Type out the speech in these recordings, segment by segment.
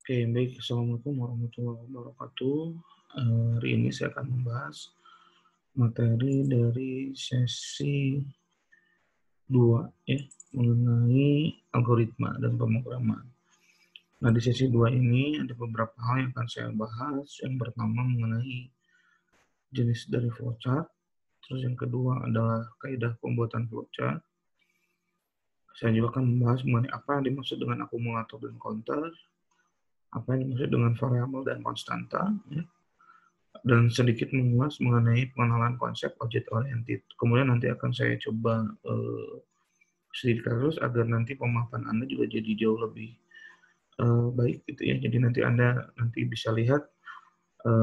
Oke, baik. Assalamualaikum warahmatullahi wabarakatuh. Hari ini saya akan membahas materi dari sesi 2 ya, mengenai algoritma dan pemrograman. Nah, di sesi 2 ini ada beberapa hal yang akan saya bahas. Yang pertama mengenai jenis dari flowchart, terus yang kedua adalah kaidah pembuatan flowchart. Saya juga akan membahas mengenai apa yang dimaksud dengan akumulator dan counter, apa yang dimaksud dengan variabel dan konstanta, ya, dan sedikit mengulas mengenai pengenalan konsep object oriented. Kemudian nanti akan saya coba sedikit terus agar nanti pemahaman Anda juga jadi jauh lebih baik gitu ya. Jadi nanti Anda nanti bisa lihat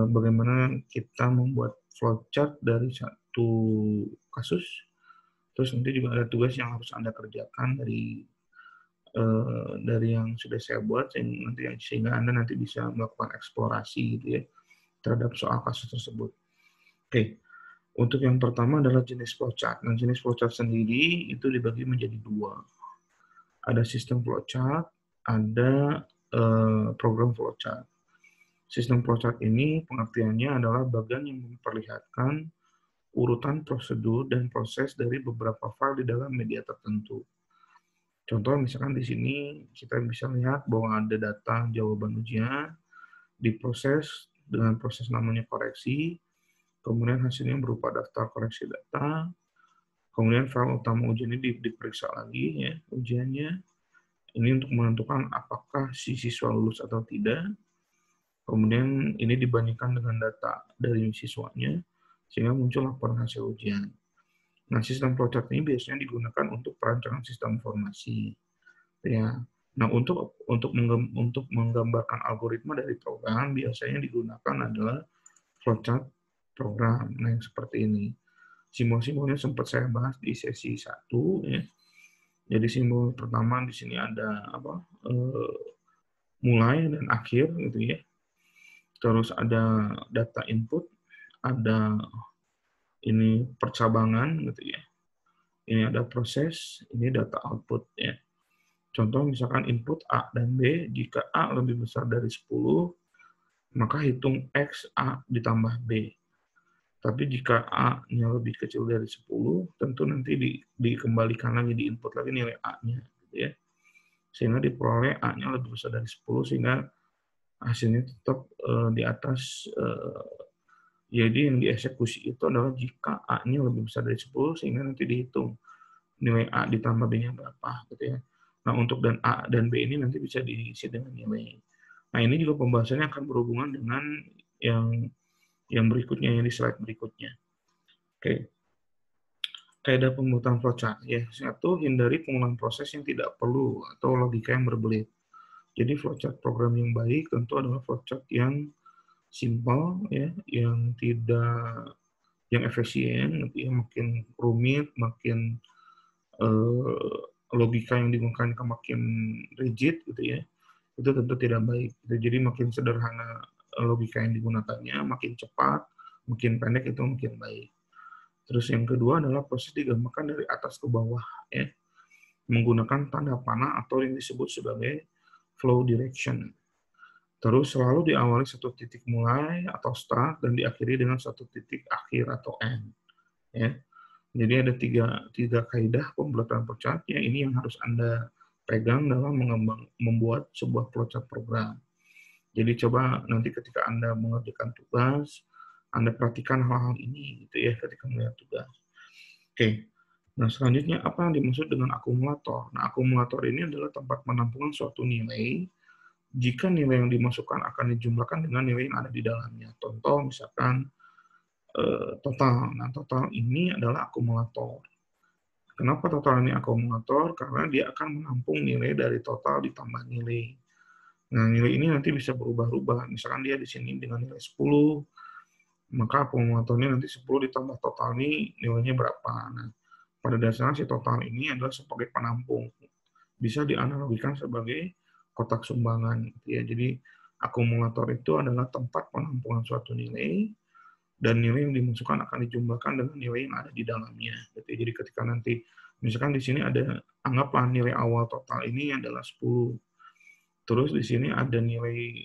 bagaimana kita membuat flowchart dari satu kasus. Terus nanti juga ada tugas yang harus Anda kerjakan dari yang sudah saya buat sehingga Anda nanti bisa melakukan eksplorasi gitu ya terhadap soal kasus tersebut. Oke. Untuk yang pertama adalah jenis flowchart. Nah, jenis flowchart sendiri itu dibagi menjadi dua. Ada sistem flowchart, ada program flowchart. Sistem flowchart ini pengertiannya adalah bagian yang memperlihatkan urutan prosedur dan proses dari beberapa file di dalam media tertentu. Contoh misalkan di sini kita bisa lihat bahwa ada data jawaban ujian diproses dengan proses namanya koreksi, kemudian hasilnya berupa daftar koreksi data, kemudian file utama ujian ini diperiksa lagi ya ujiannya. Ini untuk menentukan apakah si siswa lulus atau tidak. Kemudian ini dibandingkan dengan data dari siswanya sehingga muncul laporan hasil ujian. Nah, sistem flowchart ini biasanya digunakan untuk perancangan sistem informasi. Ya. Nah, untuk menggambarkan algoritma dari program biasanya digunakan adalah flowchart program. Nah, yang seperti ini. Simbol-simbolnya sempat saya bahas di sesi 1 ya. Jadi simbol pertama di sini ada mulai dan akhir gitu ya. Terus ada data input, ada ini percabangan gitu ya. Ini ada proses, ini data output ya. Contoh misalkan input A dan B, jika A lebih besar dari 10, maka hitung X A ditambah B. Tapi jika A-nya lebih kecil dari 10, tentu nanti dikembalikan lagi, di input lagi nilai A-nya gitu ya. Sehingga diperoleh A-nya lebih besar dari 10 sehingga hasilnya tetap di atas jadi yang dieksekusi itu adalah jika A-nya lebih besar dari 10 sehingga nanti dihitung nilai A ditambah B-nya berapa gitu ya. Nah, untuk dan A dan B ini nanti bisa diisi dengan nilai. Nah, ini juga pembahasannya akan berhubungan dengan yang berikutnya, yang di slide berikutnya. Oke. Kaidah pembuatan flowchart ya. Satu, hindari pengulangan proses yang tidak perlu atau logika yang berbelit. Jadi flowchart program yang baik tentu adalah flowchart yang simpel ya, yang efisien, gitu ya, makin rumit, makin logika yang digunakan makin rigid gitu ya, itu tentu tidak baik. Jadi makin sederhana logika yang digunakannya, makin cepat, makin pendek itu makin baik. Terus yang kedua adalah proses digambarkan dari atas ke bawah ya, menggunakan tanda panah atau yang disebut sebagai flow direction. Terus selalu diawali satu titik mulai atau start dan diakhiri dengan satu titik akhir atau end. Ya. Jadi ada tiga kaidah pembuatan flowchart ya, ini yang harus Anda pegang dalam membuat sebuah flowchart program. Jadi coba nanti ketika Anda mengerjakan tugas, Anda perhatikan hal-hal ini gitu ya ketika melihat tugas. Oke. Nah, selanjutnya apa yang dimaksud dengan akumulator? Nah, akumulator ini adalah tempat penampungan suatu nilai jika nilai yang dimasukkan akan dijumlahkan dengan nilai yang ada di dalamnya. Contoh misalkan total. Nah, total ini adalah akumulator. Kenapa total ini akumulator? Karena dia akan menampung nilai dari total ditambah nilai. Nah, nilai ini nanti bisa berubah-ubah. Misalkan dia di sini dengan nilai 10, maka akumulatornya nanti 10 ditambah total ini nilainya berapa. Nah, pada dasarnya si total ini adalah sebagai penampung. Bisa dianalogikan sebagai kotak sumbangan. Ya. Jadi akumulator itu adalah tempat penampungan suatu nilai dan nilai yang dimasukkan akan dijumlahkan dengan nilai yang ada di dalamnya. Jadi ketika nanti misalkan di sini ada anggaplah nilai awal total ini adalah 10. Terus di sini ada nilai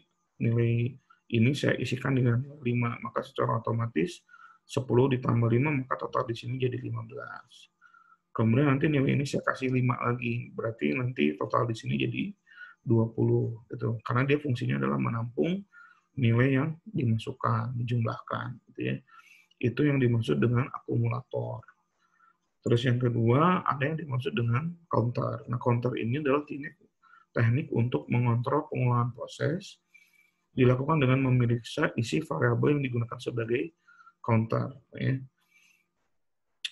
ini saya isikan dengan 5, maka secara otomatis 10 ditambah 5, maka total di sini jadi 15. Kemudian nanti nilai ini saya kasih 5 lagi, berarti nanti total di sini jadi 20 gitu. Karena dia fungsinya adalah menampung nilai yang dimasukkan, dijumlahkan gitu ya. Itu yang dimaksud dengan akumulator. Terus yang kedua, ada yang dimaksud dengan counter. Nah, counter ini adalah teknik untuk mengontrol pengulangan proses dilakukan dengan memeriksa isi variabel yang digunakan sebagai counter. Ya.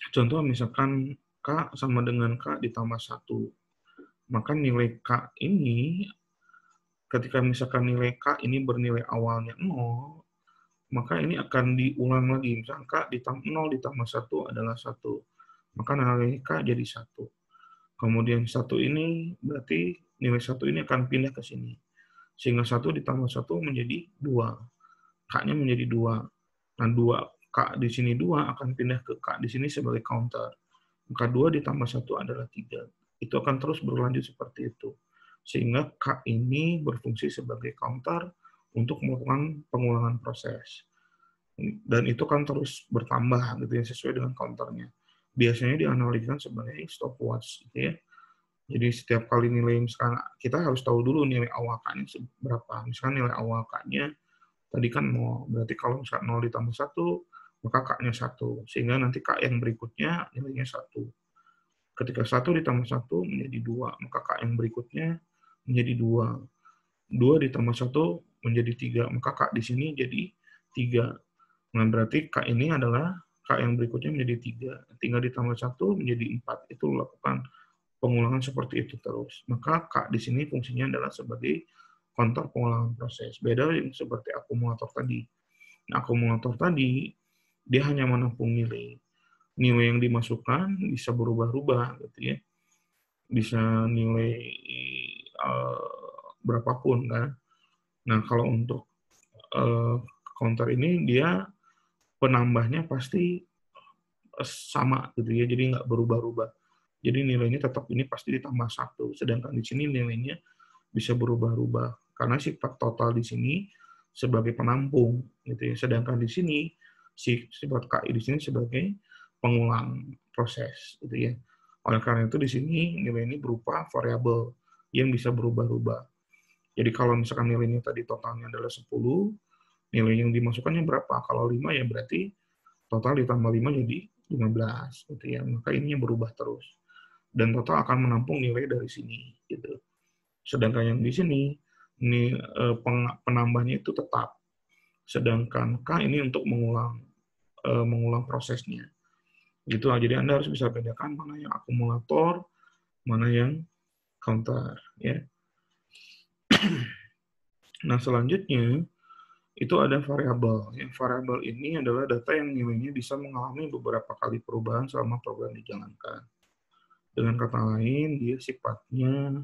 Contoh misalkan K sama dengan K ditambah 1. Maka nilai K ini, ketika misalkan nilai K ini bernilai awalnya 0, maka ini akan diulang lagi. Misalkan K ditambah 0 ditambah 1 adalah 1. Maka nilai K jadi 1. Kemudian 1 ini berarti nilai 1 ini akan pindah ke sini. Sehingga 1 ditambah 1 menjadi 2. K-nya menjadi 2. Nah, 2 K di sini 2 akan pindah ke K di sini sebagai counter. Maka 2 ditambah 1 adalah 3. Itu akan terus berlanjut seperti itu. Sehingga K ini berfungsi sebagai counter untuk melakukan pengulangan proses. Dan itu kan terus bertambah gitu ya, sesuai dengan counternya. Biasanya dianalogikan sebagai stopwatch gitu ya. Jadi setiap kali nilai, misalkan kita harus tahu dulu nilai awal K-nya berapa. Misalkan nilai awal K-nya tadi kan 0. Berarti kalau misalkan 0 ditambah 1, maka K-nya 1. Sehingga nanti K yang berikutnya nilainya 1. Ketika 1 ditambah 1 menjadi 2, maka K yang berikutnya menjadi 2. 2 ditambah 1 menjadi 3, maka K di sini jadi 3. Nah, berarti K ini adalah K yang berikutnya menjadi 3. 3 ditambah 1 menjadi 4. Itu lakukan pengulangan seperti itu terus. Maka K di sini fungsinya adalah sebagai counter pengulangan proses. Beda seperti akumulator tadi. Nah, akumulator tadi, dia hanya menampung nilai. Nilai yang dimasukkan bisa berubah-ubah, gitu ya. Bisa nilai berapapun, kan. Nah, kalau untuk counter ini, dia penambahnya pasti sama, gitu ya. Jadi nggak berubah-ubah. Jadi nilainya tetap ini pasti ditambah 1. Sedangkan di sini nilainya bisa berubah-ubah. Karena sifat total di sini sebagai penampung, gitu ya. Sedangkan di sini sifat KI di sini sebagai pengulang proses, gitu ya. Oleh karena itu di sini nilai ini berupa variabel yang bisa berubah-ubah. Jadi kalau misalkan nilainya tadi totalnya adalah 10, nilai yang dimasukkannya berapa? Kalau 5 ya berarti total ditambah 5 jadi 15, gitu ya. Maka ininya berubah terus. Dan total akan menampung nilai dari sini, gitu. Sedangkan yang di sini, ini penambahnya itu tetap. Sedangkan K ini untuk mengulang prosesnya. Gitu. Jadi Anda harus bisa bedakan mana yang akumulator, mana yang counter. Ya. Nah, selanjutnya, itu ada variabel. Yang variabel ini adalah data yang nilainya bisa mengalami beberapa kali perubahan selama program dijalankan. Dengan kata lain, dia sifatnya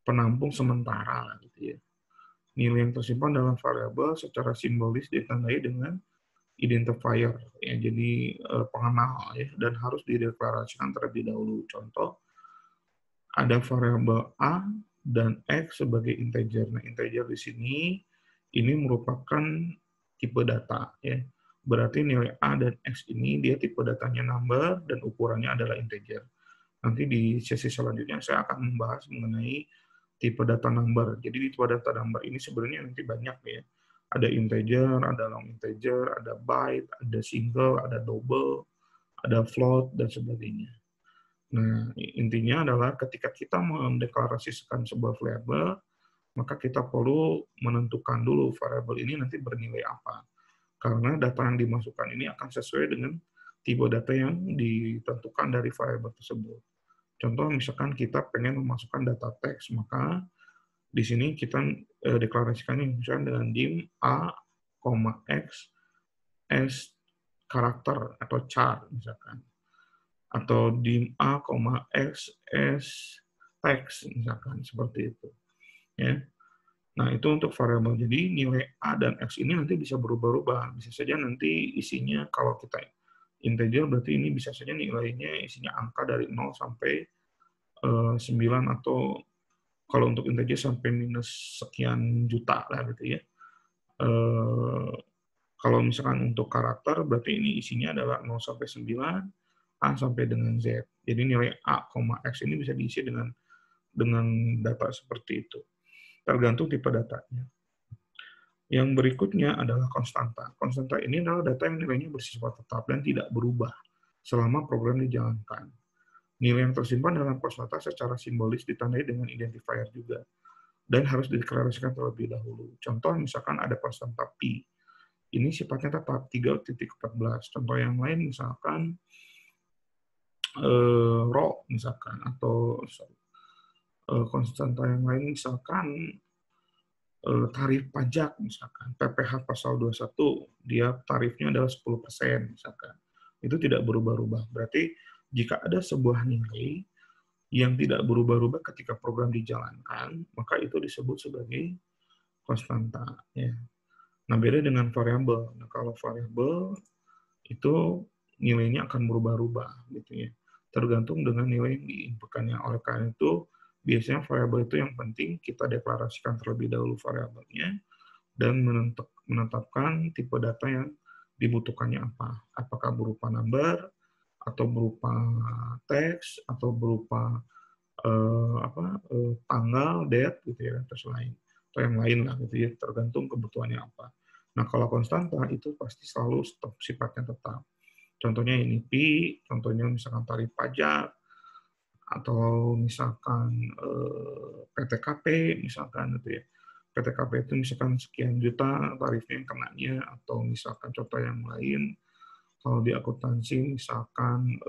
penampung sementara, gitu ya. Nilai yang tersimpan dalam variabel secara simbolis ditandai dengan identifier, ya, jadi pengenal, ya, dan harus dideklarasikan terlebih dahulu. Contoh, ada variabel A dan X sebagai integer. Nah, integer di sini ini merupakan tipe data, ya. Berarti nilai A dan X ini dia tipe datanya number dan ukurannya adalah integer. Nanti di sesi selanjutnya saya akan membahas mengenai tipe data number. Jadi di tipe data number ini sebenarnya nanti banyak, ya. Ada integer, ada long integer, ada byte, ada single, ada double, ada float, dan sebagainya. Nah, intinya adalah ketika kita mendeklarasikan sebuah variabel, maka kita perlu menentukan dulu variabel ini nanti bernilai apa. Karena data yang dimasukkan ini akan sesuai dengan tipe data yang ditentukan dari variabel tersebut. Contoh, misalkan kita pengen memasukkan data teks, maka di sini kita deklarasikannya misalkan dengan dim a, x, s karakter atau char misalkan. Atau dim a, x, s teks misalkan, seperti itu. Ya. Nah, itu untuk variabel. Jadi nilai A dan X ini nanti bisa berubah-ubah. Bisa saja nanti isinya, kalau kita integer, berarti ini bisa saja nilainya isinya angka dari 0 sampai 9 atau Kalau untuk integer sampai minus sekian juta lah gitu ya. Kalau misalkan untuk karakter, berarti ini isinya adalah 0 sampai 9, A sampai dengan Z. Jadi nilai A, X ini bisa diisi dengan data seperti itu. Tergantung tipe datanya. Yang berikutnya adalah konstanta. Konstanta ini adalah data yang nilainya bersifat tetap dan tidak berubah selama program dijalankan. Nilai yang tersimpan dalam konstanta secara simbolis ditandai dengan identifier juga dan harus dideklarasikan terlebih dahulu. Contoh misalkan ada konstanta pi. Ini sifatnya tetap 3.14. Contoh yang lain misalkan rho misalkan, atau konstanta yang lain misalkan tarif pajak misalkan, PPh pasal 21, dia tarifnya adalah 10% misalkan. Itu tidak berubah-ubah. Berarti jika ada sebuah nilai yang tidak berubah-ubah ketika program dijalankan, maka itu disebut sebagai konstanta. Ya. Nah, beda dengan variabel. Nah, kalau variabel itu nilainya akan berubah-ubah, gitu ya. Tergantung dengan nilai yang diinputkannya. Oleh karena itu, biasanya variabel itu yang penting kita deklarasikan terlebih dahulu variabelnya dan menetapkan tipe data yang dibutuhkannya apa. Apakah berupa number, atau berupa teks, atau berupa tanggal, date, gitu ya, atau yang lain lah, gitu ya, tergantung kebutuhannya apa. Nah, kalau konstanta itu pasti selalu sifatnya tetap. Contohnya ini pi, contohnya misalkan tarif pajak, atau misalkan PTKP, misalkan gitu ya. PTKP itu misalkan sekian juta tarifnya yang kenanya, atau misalkan contoh yang lain, kalau di akuntansi misalkan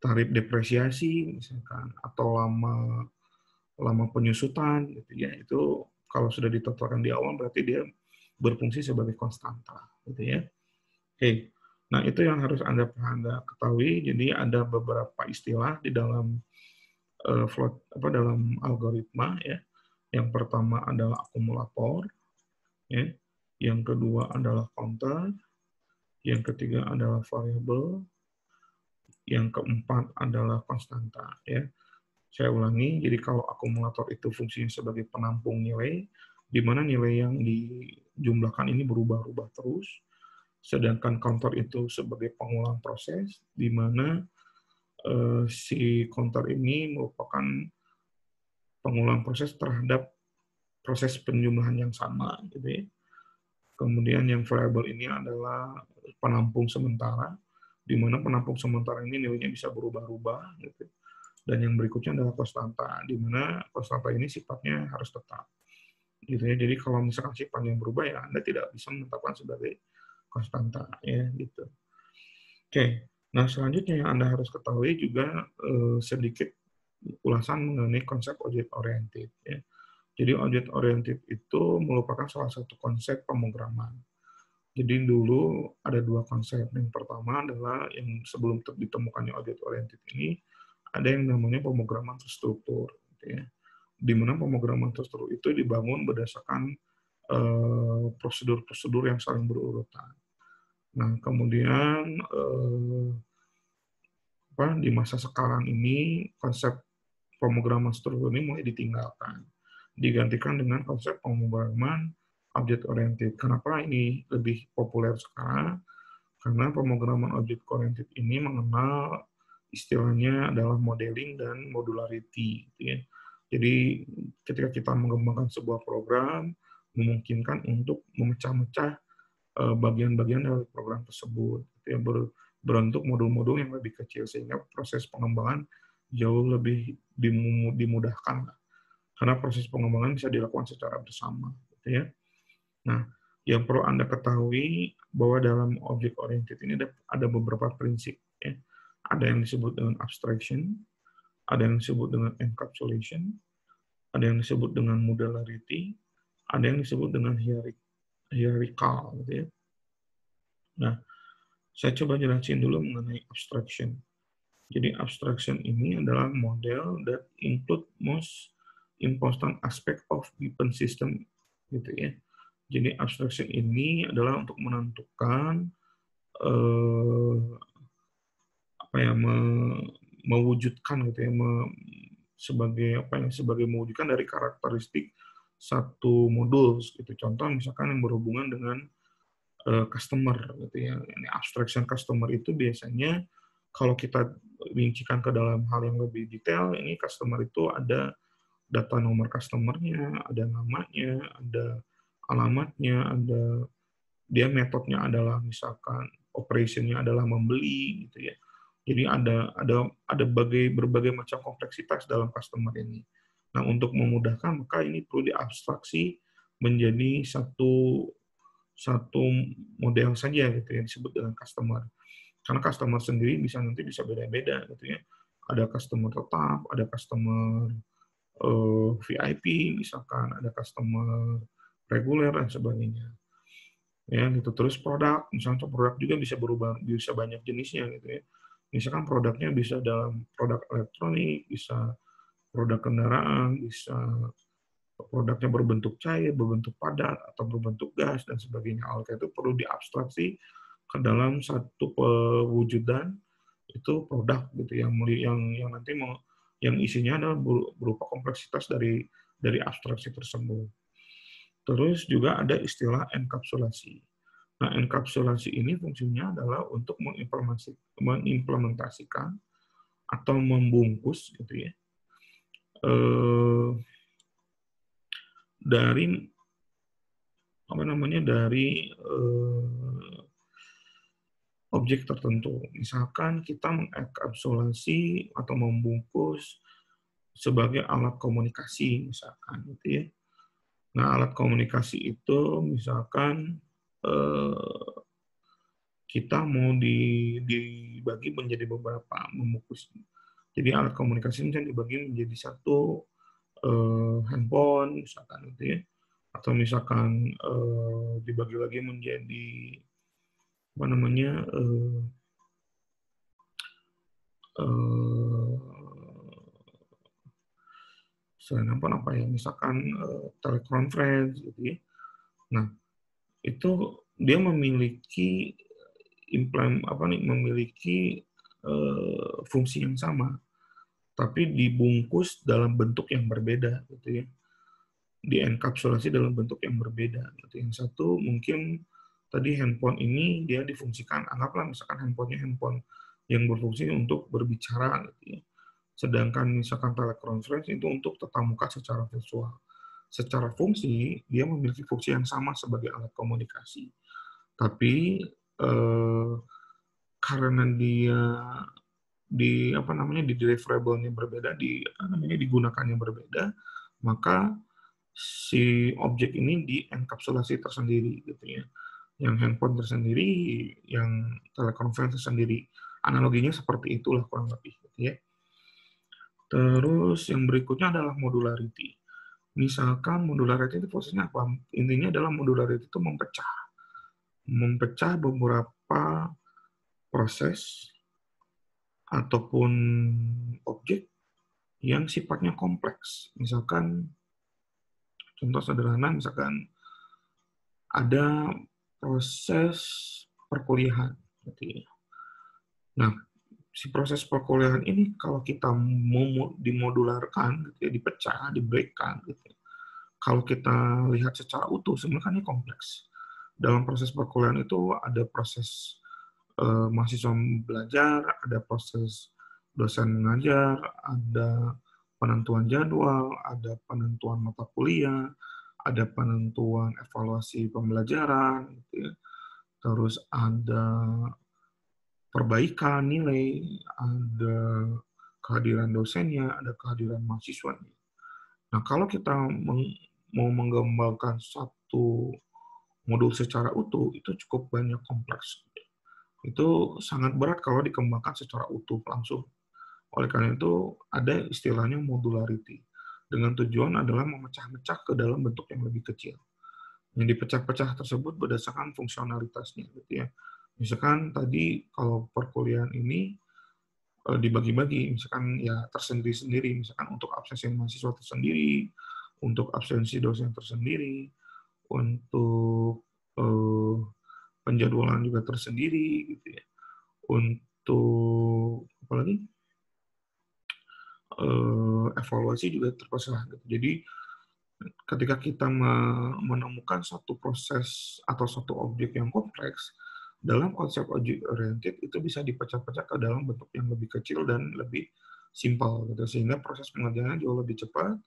tarif depresiasi misalkan, atau lama penyusutan gitu ya, itu kalau sudah ditetapkan di awal berarti dia berfungsi sebagai konstanta gitu ya. Oke. Nah, itu yang harus Anda ketahui. Jadi ada beberapa istilah di dalam dalam algoritma ya. Yang pertama adalah akumulator ya. Yang kedua adalah counter, yang ketiga adalah variabel, yang keempat adalah konstanta ya. Saya ulangi, jadi kalau akumulator itu fungsinya sebagai penampung nilai, di mana nilai yang dijumlahkan ini berubah-ubah terus, sedangkan counter itu sebagai pengulang proses, di mana si counter ini merupakan pengulang proses terhadap proses penjumlahan yang sama, gitu ya. Kemudian yang variabel ini adalah penampung sementara, di mana penampung sementara ini nilainya bisa berubah-ubah, gitu. Dan yang berikutnya adalah konstanta, di mana konstanta ini sifatnya harus tetap. Gitu ya. Jadi kalau misalkan sifatnya berubah ya Anda tidak bisa menetapkan sebagai konstanta ya gitu. Oke. Nah, selanjutnya yang Anda harus ketahui juga sedikit ulasan mengenai konsep object oriented ya. Jadi object oriented itu merupakan salah satu konsep pemrograman. Jadi dulu ada dua konsep. Yang pertama adalah yang sebelum ditemukannya object oriented ini ada yang namanya pemrograman terstruktur, gitu ya. Di mana pemrograman terstruktur itu dibangun berdasarkan prosedur-prosedur yang saling berurutan. Nah, kemudian di masa sekarang ini konsep pemrograman struktur ini mulai ditinggalkan, digantikan dengan konsep pemrograman object oriented. Kenapa ini lebih populer sekarang? Karena pemrograman object oriented ini mengenal istilahnya adalah modeling dan modularity. Gitu ya. Jadi ketika kita mengembangkan sebuah program, memungkinkan untuk memecah-mecah bagian-bagian dari program tersebut. Gitu ya, berbentuk modul-modul yang lebih kecil, sehingga proses pengembangan jauh lebih dimudahkan. Karena proses pengembangan bisa dilakukan secara bersama. Gitu ya. Nah, yang perlu Anda ketahui bahwa dalam object oriented ini ada beberapa prinsip. Ya. Ada yang disebut dengan abstraction, ada yang disebut dengan encapsulation, ada yang disebut dengan modularity, ada yang disebut dengan hierarchical. Gitu ya. Nah, saya coba jelasin dulu mengenai abstraction. Jadi abstraction ini adalah model that include most important aspect of given system, gitu ya. Jadi abstraction ini adalah untuk menentukan mewujudkan gitu ya, sebagai mewujudkan dari karakteristik satu modul gitu. Contoh misalkan yang berhubungan dengan customer gitu ya. Ini abstraction customer itu biasanya kalau kita rincikan ke dalam hal yang lebih detail, ini customer itu ada data nomor customernya, ada namanya, ada alamatnya, ada dia metodenya adalah misalkan operationnya adalah membeli gitu ya. Jadi ada berbagai macam kompleksitas dalam customer ini. Nah, untuk memudahkan maka ini perlu diabstraksi menjadi satu model saja gitu yang disebut dengan customer. Karena customer sendiri nanti bisa beda-beda gitu ya. Ada customer tetap, ada customer VIP misalkan, ada customer reguler dan sebagainya. Ya, gitu. Terus produk, misalnya produk juga bisa berubah, bisa banyak jenisnya gitu ya. Misalkan produknya bisa dalam produk elektronik, bisa produk kendaraan, bisa produknya berbentuk cair, berbentuk padat, atau berbentuk gas, dan sebagainya. Hal itu perlu diabstraksi ke dalam satu pewujudan itu produk gitu yang nanti yang isinya adalah berupa kompleksitas dari abstraksi tersebut. Terus juga ada istilah enkapsulasi. Nah, enkapsulasi ini fungsinya adalah untuk mengimplementasikan atau membungkus gitu ya dari objek tertentu. Misalkan kita mengenkapsulasi atau membungkus sebagai alat komunikasi misalkan gitu ya. Nah, alat komunikasi itu misalkan kita mau dibagi menjadi beberapa, membungkus. Jadi alat komunikasi misalnya dibagi menjadi satu handphone misalkan gitu ya, atau misalkan dibagi lagi menjadi apa namanya selain handphone apa ya, misalkan teleconference gitu ya. Nah, itu dia memiliki memiliki fungsi yang sama, tapi dibungkus dalam bentuk yang berbeda gitu ya, dienkapsulasi dalam bentuk yang berbeda gitu. Yang satu mungkin tadi handphone ini dia difungsikan, anggaplah misalkan handphonenya handphone yang berfungsi untuk berbicara gitu ya, sedangkan misalkan teleconference itu untuk tatap muka secara visual. Secara fungsi dia memiliki fungsi yang sama sebagai alat komunikasi, tapi karena dia di deliverable-nya berbeda, digunakannya berbeda, maka si objek ini dienkapsulasi tersendiri gitu ya. Yang handphone tersendiri, yang telekonferensi tersendiri. Analoginya seperti itulah kurang lebih gitu ya. Terus yang berikutnya adalah modularity. Misalkan modularity itu posisinya apa? Intinya adalah modularity itu mempecah beberapa proses ataupun objek yang sifatnya kompleks. Misalkan, contoh sederhana, misalkan ada proses perkuliahan. Nah, si proses perkuliahan ini kalau kita mau dimodularkan, gitu ya, dipecah, di-breakkan, gitu ya. Kalau kita lihat secara utuh, sebenarnya ini kompleks. Dalam proses perkuliahan itu ada proses mahasiswa belajar, ada proses dosen mengajar, ada penentuan jadwal, ada penentuan mata kuliah, ada penentuan evaluasi pembelajaran, gitu ya. Terus ada perbaikan nilai, ada kehadiran dosennya, ada kehadiran mahasiswanya. Nah, kalau kita mau mengembangkan satu modul secara utuh, itu cukup banyak kompleks. Itu sangat berat kalau dikembangkan secara utuh langsung. Oleh karena itu, ada istilahnya modularity. Dengan tujuan adalah memecah-mecah ke dalam bentuk yang lebih kecil. Yang dipecah-pecah tersebut berdasarkan fungsionalitasnya. Gitu ya. Misalkan tadi kalau perkuliahan ini dibagi-bagi, misalkan ya tersendiri-sendiri, misalkan untuk absensi mahasiswa tersendiri, untuk absensi dosen tersendiri, untuk penjadwalan juga tersendiri, gitu ya. Untuk apa lagi? evaluasi juga terpisah. Gitu. Jadi ketika kita menemukan satu proses atau satu objek yang kompleks, dalam konsep object oriented itu bisa dipecah-pecah ke dalam bentuk yang lebih kecil dan lebih simpel, gitu. Sehingga proses pengerjaannya jauh lebih cepat,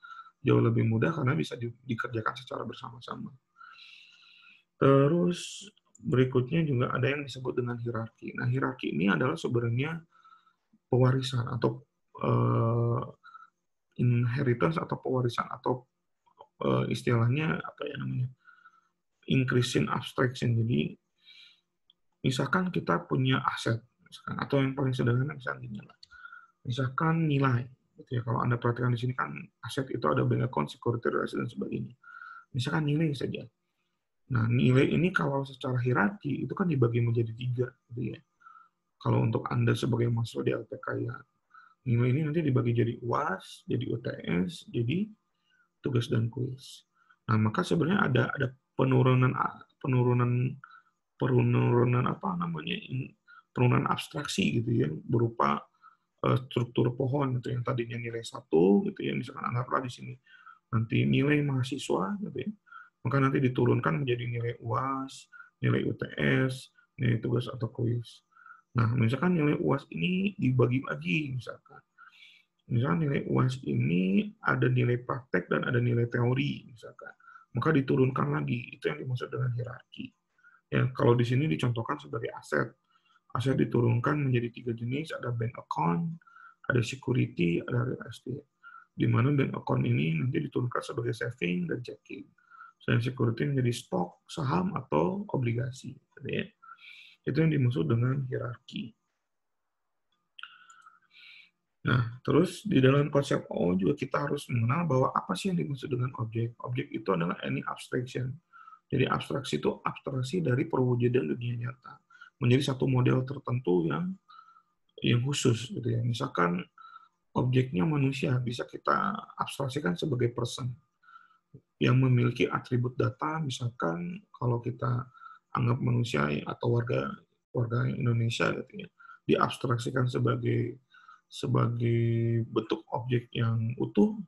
jauh lebih mudah karena bisa dikerjakan secara bersama-sama. Terus berikutnya juga ada yang disebut dengan hierarki. Nah, hierarki ini adalah sebenarnya pewarisan atau inheritance atau pewarisan atau istilahnya apa ya namanya, increasing abstraction. Jadi misalkan kita punya aset, misalkan, atau yang paling sederhana misalnya misalkan nilai, gitu ya. Kalau Anda perhatikan di sini kan aset itu ada bank account, security, reserve, dan sebagainya. Misalkan nilai saja. Nah, nilai ini kalau secara hierarki itu kan dibagi menjadi 3, gitu ya. Kalau untuk Anda sebagai mahasiswa di LPK ya, nilai ini nanti dibagi jadi UAS, jadi UTS, jadi tugas dan kuis. Nah, maka sebenarnya ada penurunan penurunan penurunan apa namanya, penurunan abstraksi gitu ya, berupa struktur pohon gitu, yang tadinya nilai 1 gitu ya, misalkan anggaplah di sini nanti nilai mahasiswa gitu ya, maka nanti diturunkan menjadi nilai UAS, nilai UTS, nilai tugas atau kuis. Nah, misalkan nilai UAS ini dibagi lagi, misalkan nilai UAS ini ada nilai praktek dan ada nilai teori, misalkan, maka diturunkan lagi. Itu yang dimaksud dengan hierarki. Ya, kalau di sini dicontohkan sebagai aset. Aset diturunkan menjadi 3 jenis, ada bank account, ada security, ada real estate. Di mana bank account ini nanti diturunkan sebagai saving dan checking. Selain security menjadi stok, saham, atau obligasi. Itu yang dimaksud dengan hierarki. Nah, terus di dalam konsep O juga kita harus mengenal bahwa apa sih yang dimaksud dengan objek. Objek itu adalah any abstraction. Jadi abstraksi itu abstraksi dari perwujudan dunia nyata menjadi satu model tertentu yang khusus gitu ya. Misalkan objeknya manusia bisa kita abstraksikan sebagai person yang memiliki atribut data, misalkan kalau kita anggap manusia atau warga Indonesia gitu ya, diabstraksikan sebagai bentuk objek yang utuh,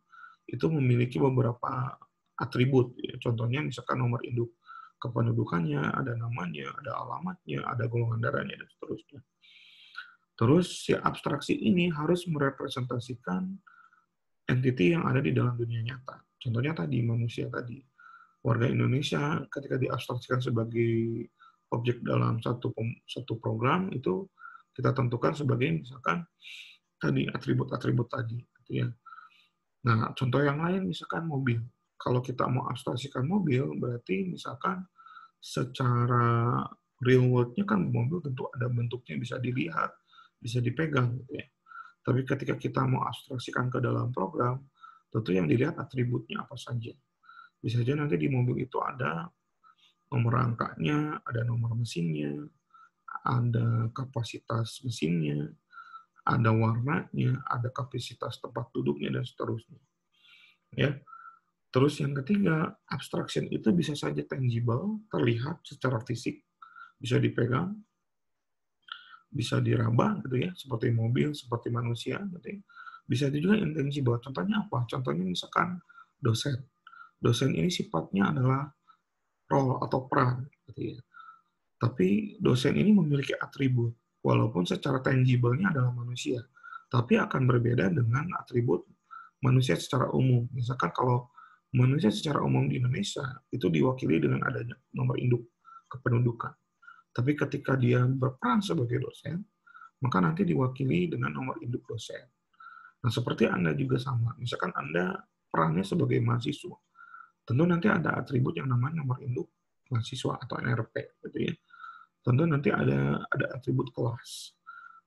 itu memiliki beberapa atribut. Ya. Contohnya misalkan nomor induk kependudukannya, ada namanya, ada alamatnya, ada golongan darahnya, dan seterusnya. Terus si abstraksi ini harus merepresentasikan entity yang ada di dalam dunia nyata. Contohnya tadi, manusia tadi. Warga Indonesia ketika diabstraksikan sebagai objek dalam satu program, itu kita tentukan sebagai misalkan tadi atribut-atribut tadi. Gitu ya. Nah, contoh yang lain misalkan mobil. Kalau kita mau abstraksikan mobil, berarti misalkan secara real world-nya kan mobil tentu ada bentuknya, bisa dilihat, bisa dipegang. Gitu ya. Tapi ketika kita mau abstraksikan ke dalam program, tentu yang dilihat atributnya apa saja. Bisa saja nanti di mobil itu ada nomor rangkanya, ada nomor mesinnya, ada kapasitas mesinnya, ada warnanya, ada kapasitas tempat duduknya, dan seterusnya. Ya. Terus yang ketiga, abstraction itu bisa saja tangible, terlihat secara fisik, bisa dipegang, bisa diraba gitu ya, seperti mobil, seperti manusia gitu ya. Bisa juga intangible. Contohnya apa? Contohnya misalkan dosen. Dosen ini sifatnya adalah role atau peran gitu ya. Tapi dosen ini memiliki atribut, walaupun secara tangible-nya adalah manusia, tapi akan berbeda dengan atribut manusia secara umum. Misalkan kalau manusia secara umum di Indonesia itu diwakili dengan adanya nomor induk kependudukan. Tapi ketika dia berperan sebagai dosen, maka nanti diwakili dengan nomor induk dosen. Nah, seperti Anda juga sama. Misalkan Anda perannya sebagai mahasiswa, tentu nanti ada atribut yang namanya nomor induk mahasiswa atau NRP, gitu ya. Tentu nanti ada atribut kelas.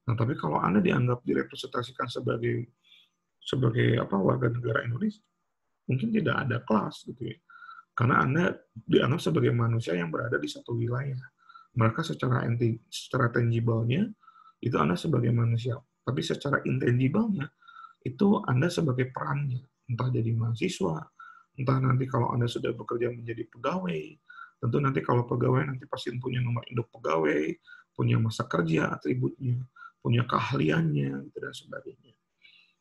Nah, tapi kalau Anda dianggap direpresentasikan sebagai warga negara Indonesia, mungkin tidak ada kelas gitu ya. Karena Anda dianggap sebagai manusia yang berada di satu wilayah. Mereka secara tangible-nya itu Anda sebagai manusia, tapi secara intangible-nya itu Anda sebagai perannya, entah jadi mahasiswa, entah nanti kalau Anda sudah bekerja menjadi pegawai, tentu nanti kalau pegawai nanti pasti punya nomor induk pegawai, punya masa kerja, atributnya, punya keahliannya, gitu dan sebagainya.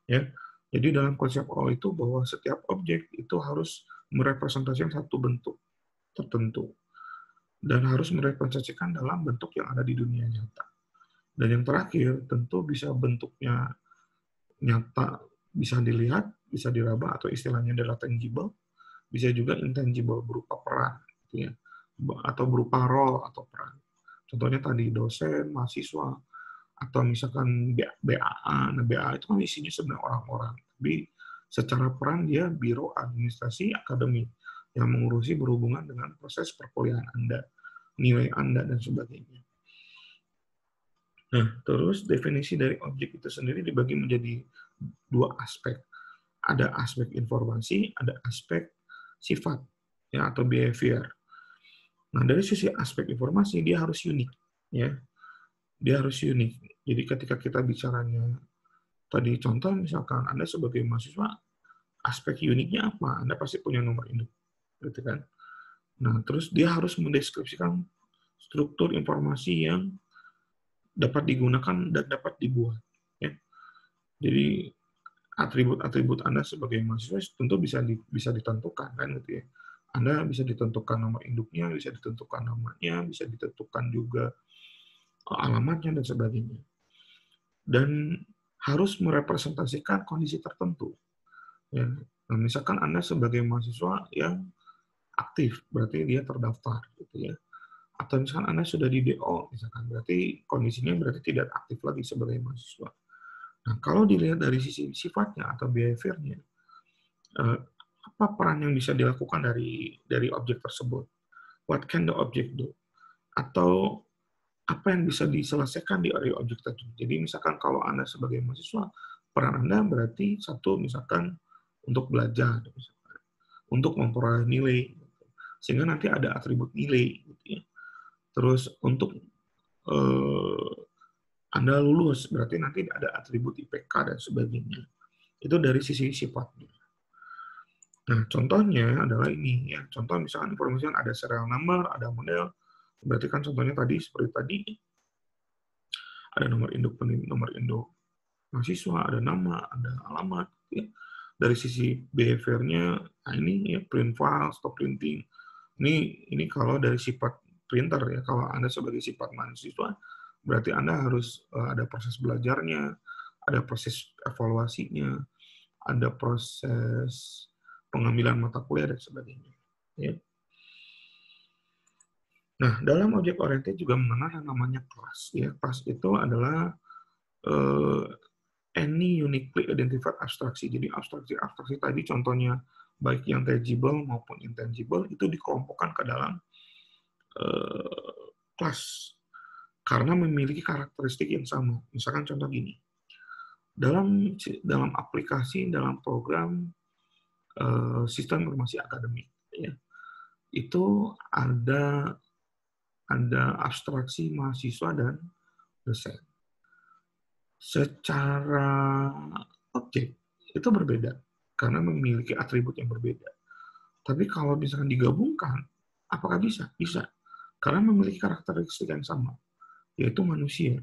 Ya. Jadi dalam konsep OO itu bahwa setiap objek itu harus merepresentasikan satu bentuk tertentu dan harus merepresentasikan dalam bentuk yang ada di dunia nyata. Dan yang terakhir tentu bisa bentuknya nyata, bisa dilihat, bisa diraba atau istilahnya adalah tangible, bisa juga intangible berupa peran, gitu ya, atau berupa role atau peran. Contohnya tadi dosen, mahasiswa, atau misalkan BAA. Nah, BAA itu kan isinya sebenarnya orang-orang, tapi secara peran dia biro administrasi akademik yang mengurusi berhubungan dengan proses perkuliahan Anda, nilai Anda, dan sebagainya. Nah, terus definisi dari objek itu sendiri dibagi menjadi dua aspek. Ada aspek informasi, ada aspek sifat, ya, atau behavior. Nah, dari sisi aspek informasi, dia harus unik, ya. Dia harus unik. Jadi ketika kita bicaranya, tadi contoh misalkan Anda sebagai mahasiswa, aspek uniknya apa? Anda pasti punya nomor induk, gitu kan? Nah, terus dia harus mendeskripsikan struktur informasi yang dapat digunakan dan dapat dibuat. Ya. Jadi atribut-atribut Anda sebagai mahasiswa tentu bisa ditentukan kan gitu ya. Anda bisa ditentukan nomor induknya, bisa ditentukan namanya, bisa ditentukan juga alamatnya dan sebagainya. Dan harus merepresentasikan kondisi tertentu. Ya. Nah, misalkan Anda sebagai mahasiswa yang aktif, berarti dia terdaftar gitu ya. Atau misalkan Anda sudah di DO, misalkan berarti kondisinya berarti tidak aktif lagi sebagai mahasiswa. Nah, kalau dilihat dari sisi sifatnya atau behavior-nya, apa peran yang bisa dilakukan dari objek tersebut? What can the object do? Atau apa yang bisa diselesaikan dari objek tersebut? Jadi misalkan kalau Anda sebagai mahasiswa, peran Anda berarti satu misalkan untuk belajar, misalkan, untuk memperoleh nilai, sehingga nanti ada atribut nilai, gitu ya. Terus untuk Anda lulus, berarti nanti ada atribut IPK dan sebagainya. Itu dari sisi sifatnya. Nah, contohnya adalah ini ya. Contoh misalkan informasi ada serial number, ada model. Berarti kan contohnya tadi seperti tadi ada nomor induk mahasiswa, ada nama, ada alamat. Ya. Dari sisi behavior-nya, nah ini ya print file, stop printing. Ini kalau dari sifat printer ya. Kalau Anda sebagai sifat mahasiswa, berarti Anda harus ada proses belajarnya, ada proses evaluasinya, ada proses pengambilan mata kuliah dan sebagainya. Ya. Nah, dalam objek oriented juga mengenal yang namanya class. Ya, class itu adalah any uniquely identified abstraksi. Jadi abstraksi tadi contohnya baik yang tangible maupun intangible itu dikelompokkan ke dalam kelas karena memiliki karakteristik yang sama. Misalkan contoh gini, dalam aplikasi, dalam program sistem informasi akademik, ya, itu ada abstraksi mahasiswa dan dosen. Secara objek itu berbeda karena memiliki atribut yang berbeda. Tapi kalau misalkan digabungkan, apakah bisa? Bisa. Karena memiliki karakteristik yang sama, yaitu manusia.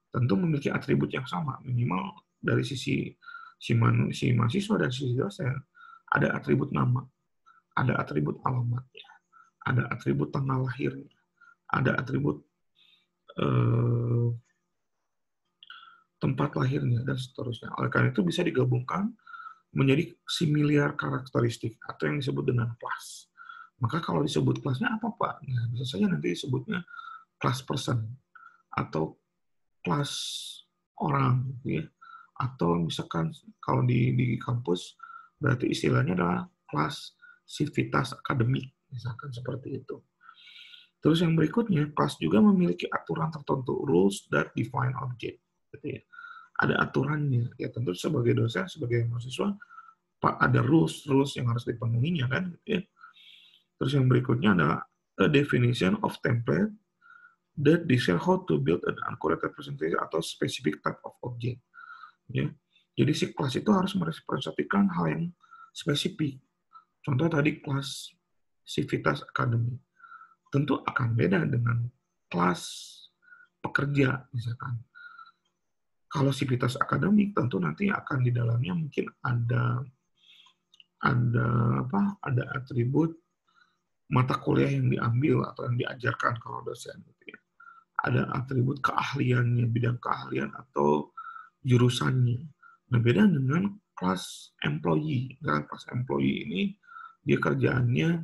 Tentu memiliki atribut yang sama, minimal dari sisi si mahasiswa dan sisi dosen, ada atribut nama, ada atribut alamatnya, ada atribut tanggal lahirnya, ada atribut tempat lahirnya, dan seterusnya. Oleh karena itu bisa digabungkan menjadi similar karakteristik atau yang disebut dengan kelas. Maka kalau disebut kelasnya apa Pak? Nah, bisa saja nanti disebutnya kelas person atau kelas orang, gitu ya. Atau misalkan kalau di kampus berarti istilahnya adalah kelas sivitas akademik, misalkan seperti itu. Terus yang berikutnya, kelas juga memiliki aturan tertentu, rules that define object. Gitu ya. Ada aturannya. Ya tentu sebagai dosen, sebagai mahasiswa, ada rules yang harus dipenuhinya kan. Gitu ya. Terus yang berikutnya adalah a definition of template that describe how to build an accurate representation atau specific type of object. Ya. Jadi si kelas itu harus merepresentasikan hal yang spesifik. Contoh tadi kelas Civitas Academy. Tentu akan beda dengan kelas pekerja misalkan. Kalau sivitas akademik tentu nanti akan di dalamnya mungkin ada atribut mata kuliah yang diambil atau yang diajarkan kalau dosen gitu ya. Ada atribut keahliannya, bidang keahlian atau jurusannya. Nah, beda dengan kelas employee. Nah, kelas employee ini dia kerjaannya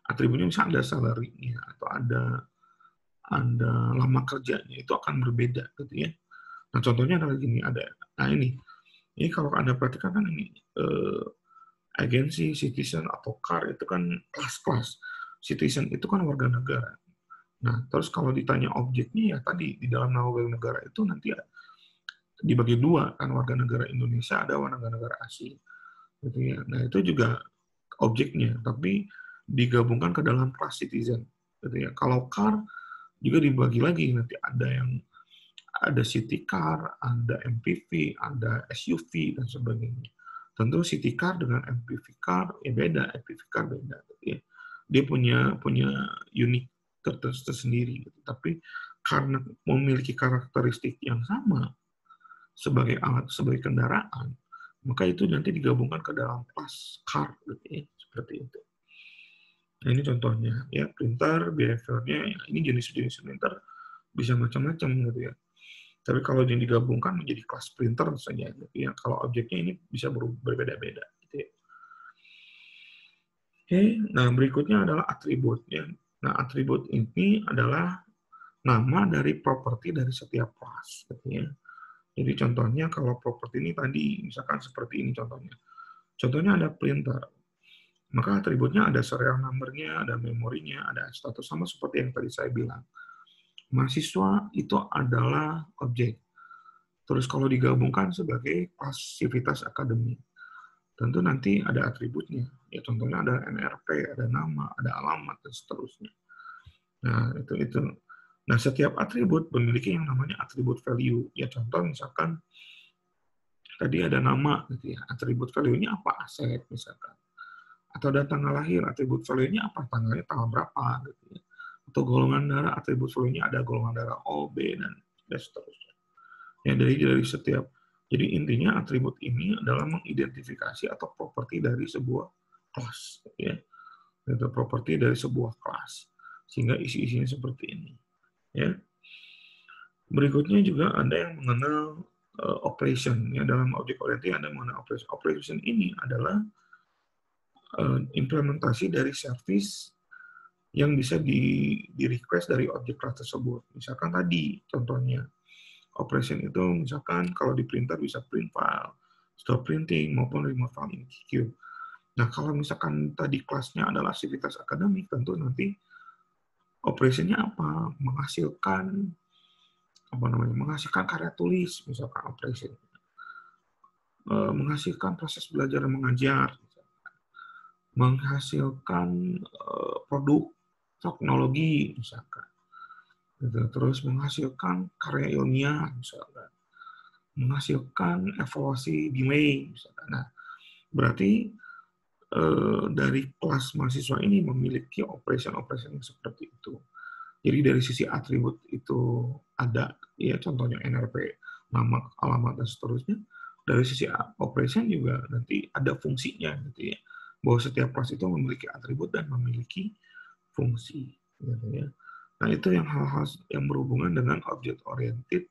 atributnya misalnya ada salary-nya atau ada lama kerjanya, itu akan berbeda gitu ya. Nah, contohnya adalah gini, ini kalau Anda perhatikan kan ini agensi, citizen, atau car itu kan kelas-kelas. Citizen itu kan warga negara. Nah, terus kalau ditanya objeknya ya tadi di dalam warga negara itu nanti dibagi dua kan, warga negara Indonesia ada warga negara asing gitu ya. Nah, itu juga objeknya, tapi digabungkan ke dalam kelas citizen gitu ya. Kalau car juga dibagi lagi, nanti ada city car, ada MPV, ada SUV dan sebagainya. Tentu city car dengan MPV car ya beda, MPV car beda gitu ya. Dia punya unik tersendiri gitu. Tapi karena memiliki karakteristik yang sama sebagai alat, sebagai kendaraan, maka itu nanti digabungkan ke dalam kelas car gitu ya, seperti itu. Nah, ini contohnya ya, printer behavior-nya ya, ini jenis-jenis printer bisa macam-macam gitu ya. Tapi kalau yang digabungkan menjadi kelas printer saja gitu ya. Kalau objeknya ini bisa berbeda-beda gitu ya. Oke, nah berikutnya adalah atribut ya. Nah, atribut ini adalah nama dari properti dari setiap kelas gitu ya. Jadi contohnya kalau properti ini tadi misalkan seperti ini contohnya. Contohnya ada printer. Maka atributnya ada serial number-nya, ada memorinya, ada status, sama seperti yang tadi saya bilang. Mahasiswa itu adalah objek. Terus kalau digabungkan sebagai pasivitas akademik, tentu nanti ada atributnya. Ya contohnya ada NRP, ada nama, ada alamat, dan seterusnya. Nah, itu. Nah, setiap atribut memiliki yang namanya atribut value. Ya contoh misalkan tadi ada nama gitu ya. Atribut value-nya apa? Aset misalkan. Atau ada tanggal lahir, atribut value-nya apa? Tanggalnya tanggal berapa gitu ya. Atau golongan darah, atribut value-nya ada golongan darah O, B, dan seterusnya. Ya, dari setiap. Jadi intinya atribut ini adalah mengidentifikasi atau properti dari sebuah kelas ya. Itu properti dari sebuah kelas. Sehingga isi-isinya seperti ini ya. Berikutnya juga ada yang mengenal operation ya, dalam objek oriented ada mengenal operation. Operation ini adalah implementasi dari service yang bisa di request dari objek kelas tersebut. Misalkan tadi contohnya operation itu misalkan kalau di printer bisa print file, stop printing maupun remove file in queue. Nah, kalau misalkan tadi kelasnya adalah aktivitas akademik, tentu nanti operasinya apa? Menghasilkan karya tulis, misalkan operation. Menghasilkan proses belajar dan mengajar, menghasilkan produk teknologi, misalkan. Terus menghasilkan karya ilmiah, misalkan. Menghasilkan evaluasi delay, misalkan. Nah, berarti dari kelas mahasiswa ini memiliki operation-operation yang seperti itu. Jadi dari sisi atribut itu ada, ya contohnya NRP, nama, alamat, dan seterusnya. Dari sisi operation juga nanti ada fungsinya, gitu ya. Bahwa setiap kelas itu memiliki atribut dan memiliki fungsi, gitu ya. Nah, itu yang hal-hal yang berhubungan dengan object-oriented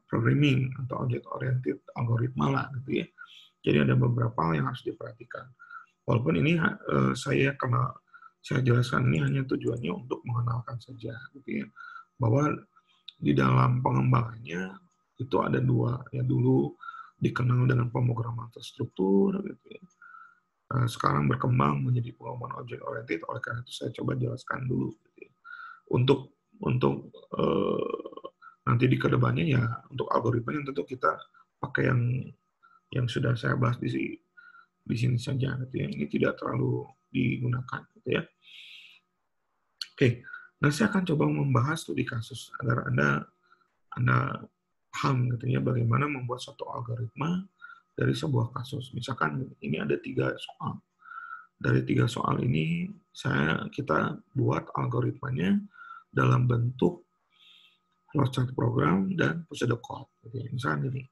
programming atau object-oriented algoritma lah, gitu ya. Jadi ada beberapa hal yang harus diperhatikan. Walaupun ini saya jelaskan ini hanya tujuannya untuk mengenalkan saja, gitu ya. Bahwa di dalam pengembangannya itu ada dua, ya dulu dikenal dengan pemrograman terstruktur, gitu ya. Sekarang berkembang menjadi pengembangan object oriented, oleh karena itu saya coba jelaskan dulu. Gitu ya. Untuk nanti di kedepannya ya untuk algoritmanya tentu kita pakai yang sudah saya bahas di sini saja, gitu ya. Ini tidak terlalu digunakan, gitu ya. Oke, nah saya akan coba membahas studi kasus agar Anda paham, gitu ya, bagaimana membuat satu algoritma dari sebuah kasus. Misalkan ini ada 3 soal. Dari 3 soal ini kita buat algoritmanya dalam bentuk flowchart program, dan pseudocode. Misalnya ini,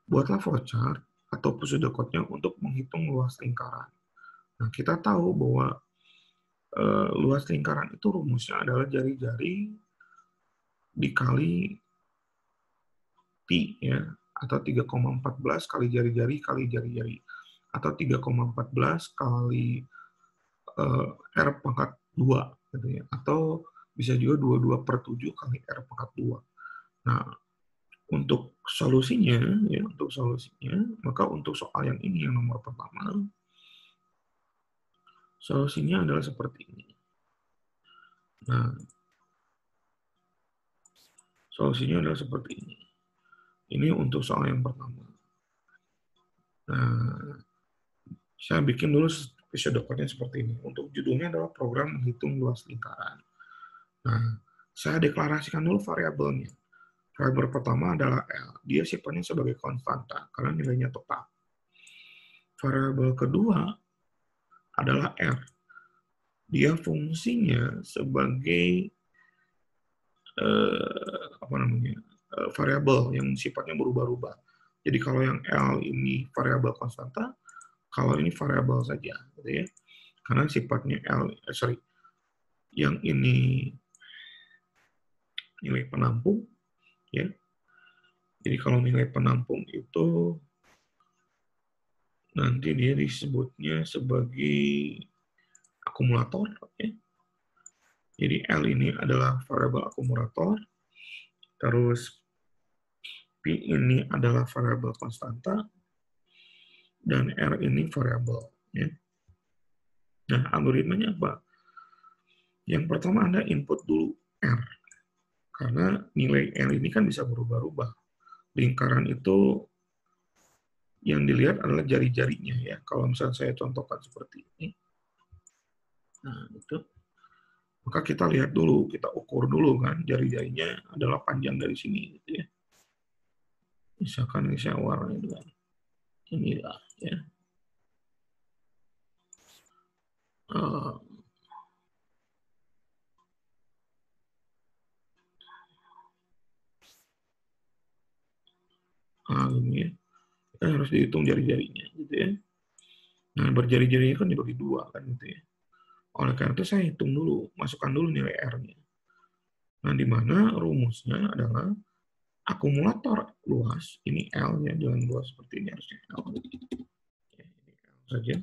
buatlah flowchart atau pseudocode-nya untuk menghitung luas lingkaran. Nah, kita tahu bahwa luas lingkaran itu rumusnya adalah jari-jari dikali pi, ya, atau 3,14 kali jari-jari kali jari-jari, atau 3,14 kali R pangkat 2, gitu ya, atau bisa juga 22/7 kali R pangkat 2. Nah, untuk solusinya, maka untuk soal yang ini, yang nomor pertama, solusinya adalah seperti ini. Nah, solusinya adalah seperti ini. Ini untuk soal yang pertama. Nah, saya bikin dulu pseudocode-nya seperti ini. Untuk judulnya adalah program menghitung luas lingkaran. Nah, saya deklarasikan dulu variabelnya. Variabel pertama adalah L. Dia sifatnya sebagai konstanta karena nilainya tetap. Variabel kedua adalah R. Dia fungsinya sebagai variabel yang sifatnya berubah-ubah. Jadi kalau yang L ini variabel konstanta, kalau ini variabel saja, gitu ya. Karena sifatnya yang ini nilai penampung, ya. Jadi kalau nilai penampung itu nanti dia disebutnya sebagai akumulator, ya. Jadi L ini adalah variabel akumulator, terus P ini adalah variabel konstanta, dan R ini variabel, ya. Nah, algoritmanya apa? Yang pertama Anda input dulu R, karena nilai R ini kan bisa berubah-ubah. Lingkaran itu yang dilihat adalah jari-jarinya, ya. Kalau misalnya saya contohkan seperti ini, nah itu, maka kita lihat dulu, kita ukur dulu kan, jari-jarinya adalah panjang dari sini, gitu ya. Misalkan ini saya warnai dengan inilah, ya. Ini ya. Kita harus dihitung jari-jarinya, gitu ya. Nah, berjari-jarinya kan dibagi dua, kan, gitu ya. Oleh karena itu saya hitung dulu, masukkan dulu nilai R-nya. Nah, di mana rumusnya adalah akumulator luas, ini L ya, jangan luas seperti ini, harusnya L. Ya, ini L saja.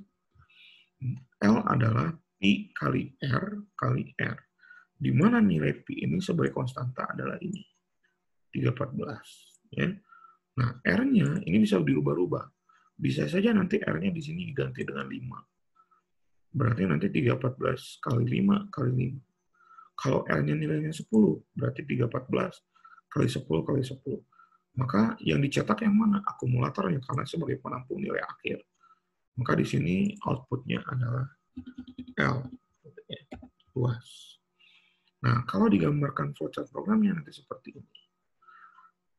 L adalah Pi kali R kali R. Di mana nilai Pi ini sebagai konstanta adalah ini, 314. Ya. Nah, R-nya ini bisa dirubah-rubah. Bisa saja nanti R-nya di sini diganti dengan 5. Berarti nanti 314 kali 5 kali 5. Kalau L-nya nilainya 10, berarti 314 kali 10 kali 10. Maka yang dicetak yang mana? Akumulatornya, karena sebagai penampung nilai akhir. Maka di sini outputnya adalah L, luas. Nah, kalau digambarkan flowchart programnya nanti seperti ini.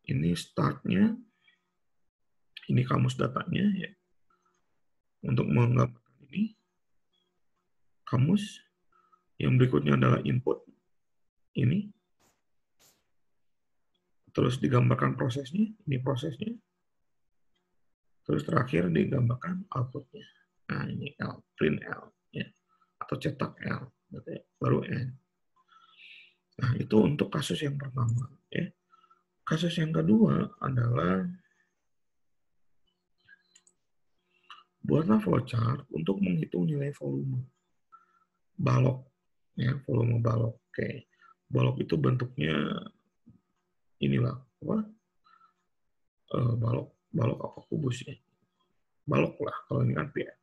Ini startnya, ini kamus datanya, ya. Untuk menggambarkan ini, kamus, yang berikutnya adalah input, ini. Terus digambarkan prosesnya, ini prosesnya. Terus terakhir digambarkan outputnya. Nah, ini L, print L, ya. Atau cetak L, gitu ya. Baru N. Nah, itu untuk kasus yang pertama, ya. Kasus yang kedua adalah buatlah flowchart untuk menghitung nilai volume balok, ya, volume balok. Oke, balok itu bentuknya inilah apa? Balok apa, kubus ya? Balok lah kalau ini kan ya,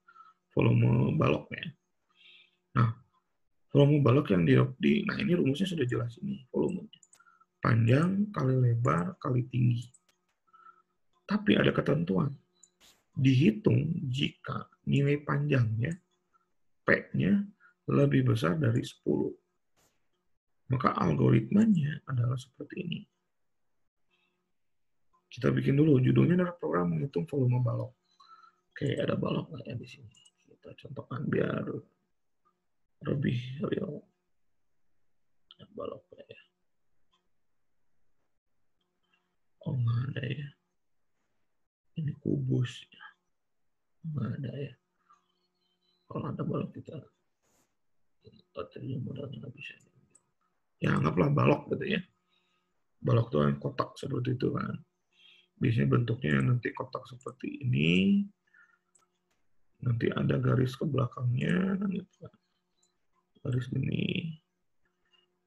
volume baloknya. Nah, volume balok yang nah ini rumusnya sudah jelas ini volumenya. Panjang kali lebar kali tinggi. Tapi ada ketentuan. Dihitung jika nilai panjangnya, P-nya, lebih besar dari 10. Maka algoritmanya adalah seperti ini. Kita bikin dulu, judulnya adalah program menghitung volume balok. Oke, ada balok nggak ya di sini? Kita contohkan biar lebih real. Balok ya. Oh, nggak ada ya. Ini kubus. Nggak ada ya. Kalau ada balok kita baterainya modalnya nggak bisa. Ya, anggaplah balok gitu ya. Balok itu yang kotak seperti itu kan. Biasanya bentuknya nanti kotak seperti ini. Nanti ada garis ke belakangnya. Gitu. Garis gini.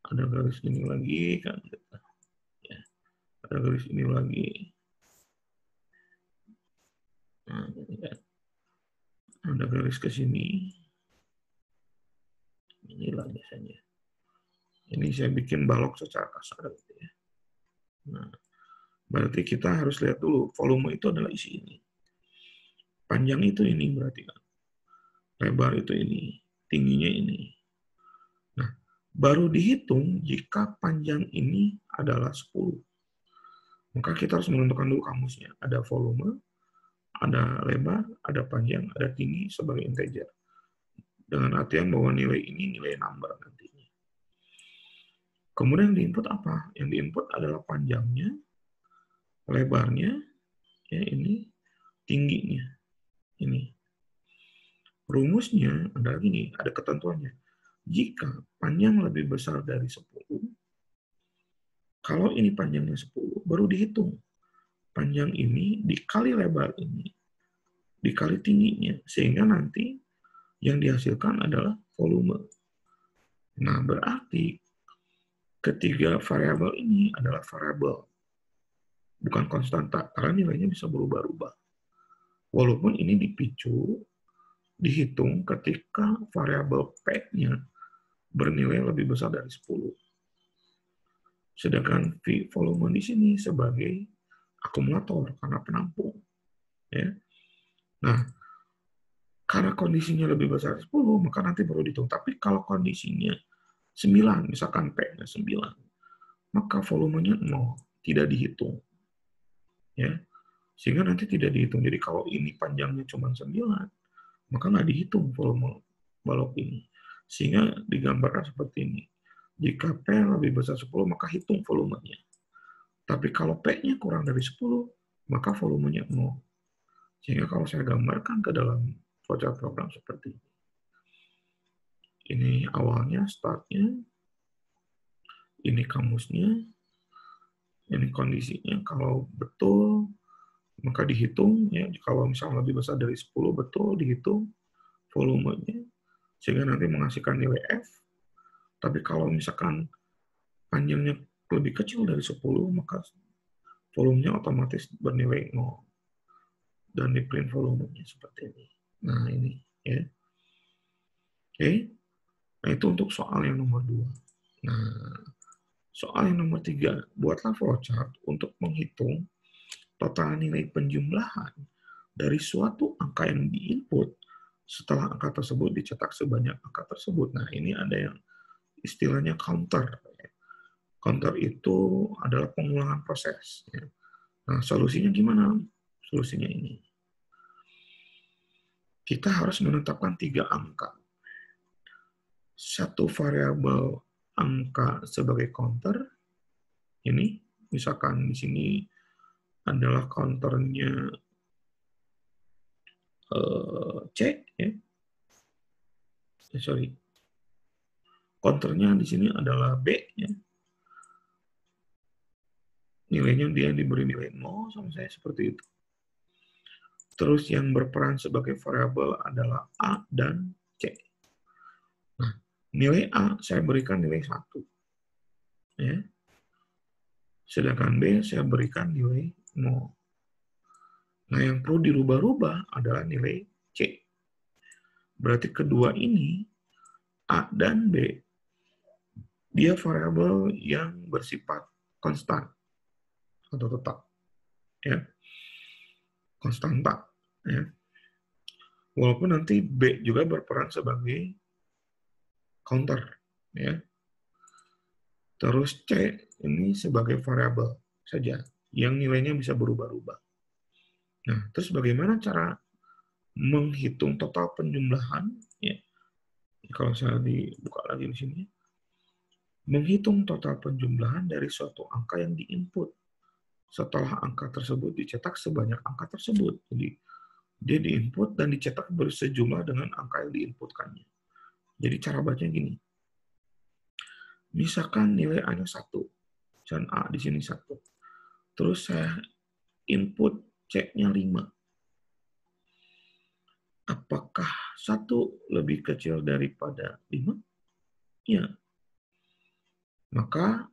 Ada garis gini lagi kan. Gitu. Ya. Ada garis ini lagi. Nah, ini kan. Ada garis ke sini. Inilah biasanya. Ini saya bikin balok secara kasar gitu ya. Nah, berarti kita harus lihat dulu volume itu adalah isi ini. Panjang itu ini berarti kan. Lebar itu ini. Tingginya ini. Nah, baru dihitung jika panjang ini adalah 10. Maka kita harus menentukan dulu kamusnya. Ada volume, ada lebar, ada panjang, ada tinggi sebagai integer. Dengan artian bahwa nilai ini nilai number nantinya. Kemudian yang diinput apa? Yang diinput adalah panjangnya, lebarnya, ya ini, tingginya. Ini. Rumusnya adalah gini, ada ketentuannya. Jika panjang lebih besar dari 10, kalau ini panjangnya 10, baru dihitung. Panjang ini dikali lebar ini, dikali tingginya. Sehingga nanti yang dihasilkan adalah volume. Nah, berarti ketiga variabel ini adalah variabel, bukan konstanta, karena nilainya bisa berubah-ubah. Walaupun ini dipicu, dihitung ketika variabel P-nya bernilai lebih besar dari 10. Sedangkan V volume di sini sebagai akumulator karena penampung. Ya. Nah, karena kondisinya lebih besar 10, maka nanti baru dihitung. Tapi kalau kondisinya 9, misalkan P-nya 9, maka volumenya 0, tidak dihitung. Ya. Sehingga nanti tidak dihitung. Jadi kalau ini panjangnya cuma 9, maka nggak dihitung volume balok ini. Sehingga digambarkan seperti ini. Jika P lebih besar 10, maka hitung volumenya. Tapi kalau P-nya kurang dari 10, maka volumenya 0. Sehingga kalau saya gambarkan ke dalam flowchart program seperti ini. Ini awalnya, startnya, ini kamusnya, ini kondisinya. Kalau betul, maka dihitung. Ya, kalau misalnya lebih besar dari 10, betul dihitung volumenya. Sehingga nanti menghasilkan nilai F. Tapi kalau misalkan panjangnya lebih kecil dari 10, maka volumenya otomatis bernilai 0. Dan di print volumenya seperti ini. Nah, ini. Ya. Oke. Nah, itu untuk soal yang nomor 2. Nah, soal yang nomor 3. Buatlah flowchart untuk menghitung total nilai penjumlahan dari suatu angka yang diinput setelah angka tersebut dicetak sebanyak angka tersebut. Nah, ini ada yang istilahnya counter. Counter itu adalah pengulangan proses. Nah, solusinya gimana? Solusinya ini. Kita harus menetapkan 3 angka. Satu variabel angka sebagai counter. Ini, misalkan di sini adalah counternya C, ya. Sorry. Counternya di sini adalah B, ya. Nilainya dia diberi nilai 0 sama saya seperti itu. Terus yang berperan sebagai variabel adalah A dan C. Nah, nilai A saya berikan nilai 1. Ya. Sedangkan B saya berikan nilai 0. Nah, yang perlu dirubah-rubah adalah nilai C. Berarti kedua ini, A dan B, dia variabel yang bersifat konstan atau tetap. Ya. Konstanta. Ya. Walaupun nanti B juga berperan sebagai counter. Ya. Terus C ini sebagai variabel saja, yang nilainya bisa berubah-ubah. Nah, terus bagaimana cara menghitung total penjumlahan? Ya. Kalau saya dibuka lagi di sini, menghitung total penjumlahan dari suatu angka yang diinput setelah angka tersebut dicetak sebanyak angka tersebut. Jadi dia diinput dan dicetak bersejumlah dengan angka yang diinputkannya. Jadi cara bacanya gini. Misalkan nilai A-nya 1, dan A di sini 1. Terus saya input C-nya 5. Apakah 1 lebih kecil daripada 5? Ya. Maka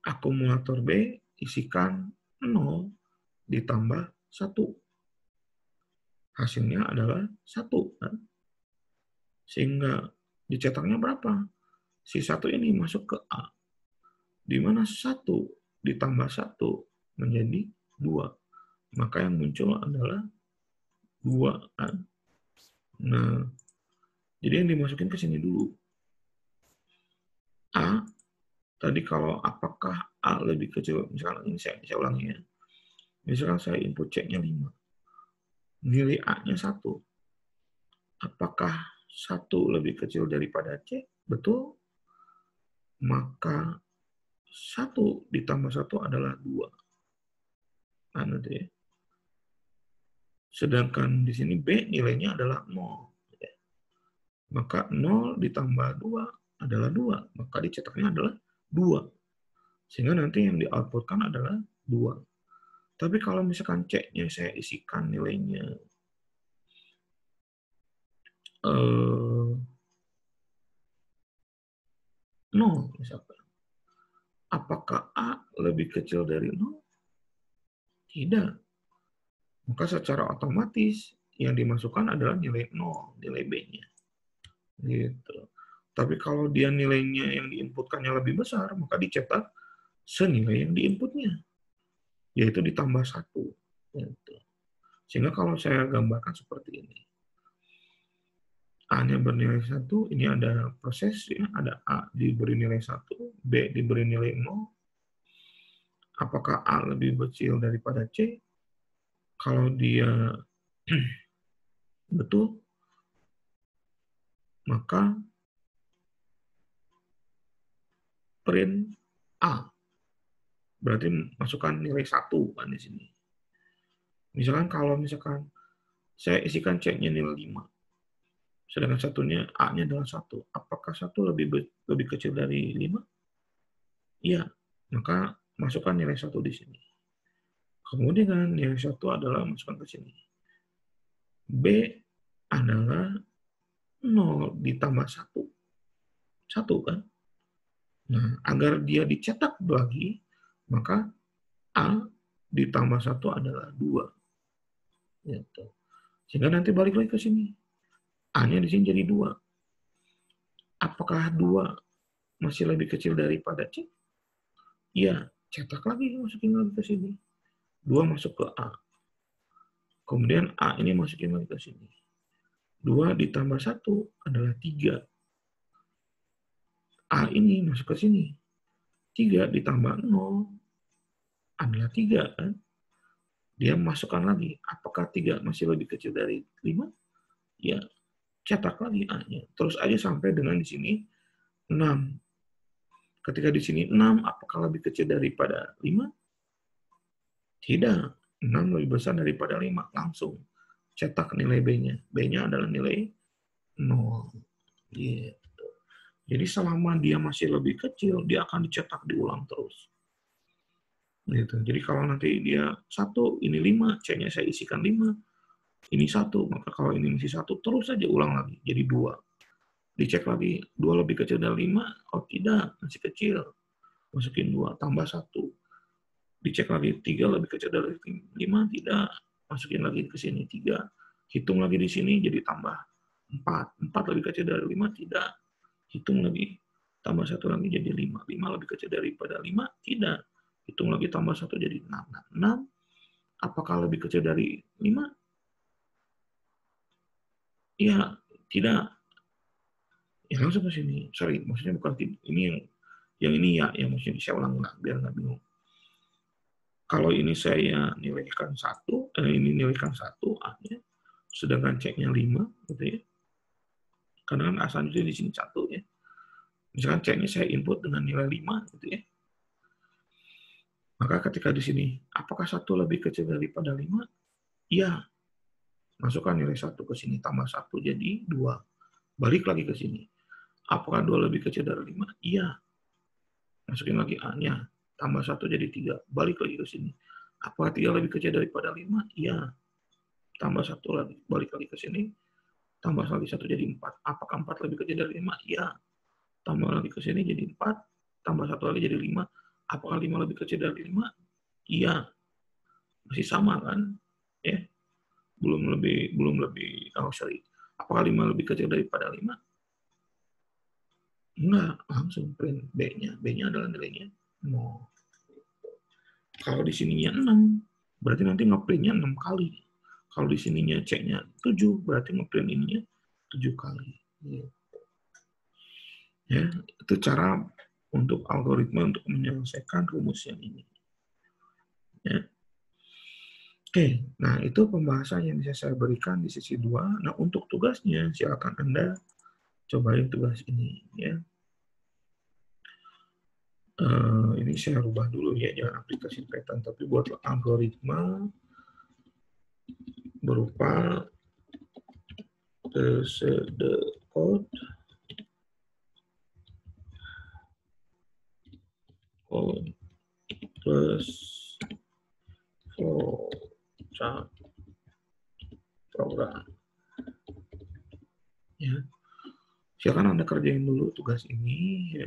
akumulator B isikan 0 ditambah 1. Hasilnya adalah 1. Kan? Sehingga dicetaknya berapa? Si 1 ini masuk ke A. Di mana 1 ditambah 1 menjadi 2. Maka yang muncul adalah 2. Kan? Nah, jadi yang dimasukin ke sini dulu. A, tadi kalau apakah A lebih kecil, misalkan ini saya ulangi ya. Misalkan saya input C-nya 5. Nilai A-nya 1. Apakah 1 lebih kecil daripada C? Betul. Maka 1 ditambah 1 adalah 2. Nah, nanti ya. Sedangkan di sini B nilainya adalah 0. Maka 0 ditambah 2 adalah 2. Maka dicetaknya adalah 2. Sehingga nanti yang di-outputkan adalah 2. Tapi kalau misalkan C-nya saya isikan nilainya 0 misalkan. Apakah A lebih kecil dari 0? Tidak. Maka secara otomatis yang dimasukkan adalah nilai 0, nilai B-nya. Gitu. Tapi kalau dia nilainya yang diinputkannya lebih besar, maka dicetak senilai yang diinputnya, yaitu ditambah 1. Gitu. Sehingga kalau saya gambarkan seperti ini. A-nya bernilai 1, ini ada proses, ya, ada A diberi nilai 1, B diberi nilai 0. Apakah A lebih kecil daripada C? Kalau dia betul, maka print A. Berarti masukkan nilai 1 kan di sini. Misalkan kalau saya isikan C-nya nilai 5. Sedangkan satunya A-nya adalah 1. Apakah 1 lebih kecil dari 5? Iya. Maka masukkan nilai 1 di sini. Kemudian nilai 1 adalah masukkan ke sini. B adalah 0 ditambah 1. 1 kan? Nah, agar dia dicetak lagi, maka A ditambah 1 adalah 2. Gitu. Sehingga nanti balik lagi ke sini. A-nya di sini jadi 2. Apakah 2 masih lebih kecil daripada C? Iya, cetak lagi, masukin lagi ke sini. 2 masuk ke A. Kemudian A ini masukin lagi ke sini. 2 ditambah 1 adalah 3. A ini masuk ke sini. 3 ditambah 0 adalah 3, kan? Dia masukkan lagi. Apakah 3 masih lebih kecil dari 5? Ya, cetak lagi A-nya. Terus aja sampai dengan di sini 6. Ketika di sini 6, apakah lebih kecil daripada 5? Tidak. 6 lebih besar daripada 5. Langsung cetak nilai B-nya. B-nya adalah nilai 0. Gitu. Jadi selama dia masih lebih kecil, dia akan dicetak diulang terus. Gitu. Jadi kalau nanti dia 1, ini 5, C-nya saya isikan 5, ini 1, maka kalau ini masih 1, terus saja ulang lagi, jadi 2. Dicek lagi, 2 lebih kecil dari 5, oh tidak, masih kecil. Masukin 2, tambah 1. Dicek lagi, 3 lebih kecil dari 5, tidak. Masukin lagi ke sini, 3. Hitung lagi di sini, jadi tambah 4. 4 lebih kecil dari 5, tidak. Hitung lagi, tambah 1 lagi jadi 5. 5 lebih kecil daripada 5, tidak. Hitung lagi tambah 1 jadi 6. Nah, 6, apakah lebih kecil dari 5? Iya, tidak. Ya langsung ke sini. Sorry, maksudnya bukan ini yang ini ya, yang mesti saya ulang biar nggak bingung. Kalau ini saya nilaikan 1, ini nilaikan 1 A-nya, sedangkan C-nya 5, gitu ya. Karena kan asalnya di sini 1 ya. Misalkan C-nya saya input dengan nilai 5, gitu ya. Maka ketika di sini, apakah 1 lebih kecil daripada 5? Iya. Masukkan nilai 1 ke sini, tambah 1 jadi 2. Balik lagi ke sini. Apakah 2 lebih kecil dari 5? Iya. Masukin lagi A-nya. Tambah 1 jadi 3. Balik lagi ke sini. Apakah 3 lebih kecil daripada 5? Iya. Tambah 1 lagi. Balik lagi ke sini. Tambah lagi 1 jadi 4. Apakah 4 lebih kecil dari 5? Iya. Tambah lagi ke sini jadi 4. Tambah 1 lagi jadi 5. Apakah 5 lebih kecil dari 5? Iya. Masih sama kan? Ya. Sorry. Apakah 5 lebih kecil daripada 5? Enggak, langsung print B-nya. B-nya adalah nilainya 0. Kalau di sininya 6, berarti nanti ngeprintnya 6 kali. Kalau di sininya C-nya 7, berarti ngeprint ininya 7 kali. Ya, itu cara untuk algoritma untuk menyelesaikan rumus yang ini. Ya. Oke, nah itu pembahasan yang bisa saya berikan di sesi 2. Nah, untuk tugasnya, silakan Anda cobain tugas ini. Ya. Ini saya rubah dulu ya, jangan aplikasi Python, tapi buat algoritma berupa code plus flow chart program. Ya. Silakan Anda kerjain dulu tugas ini ya,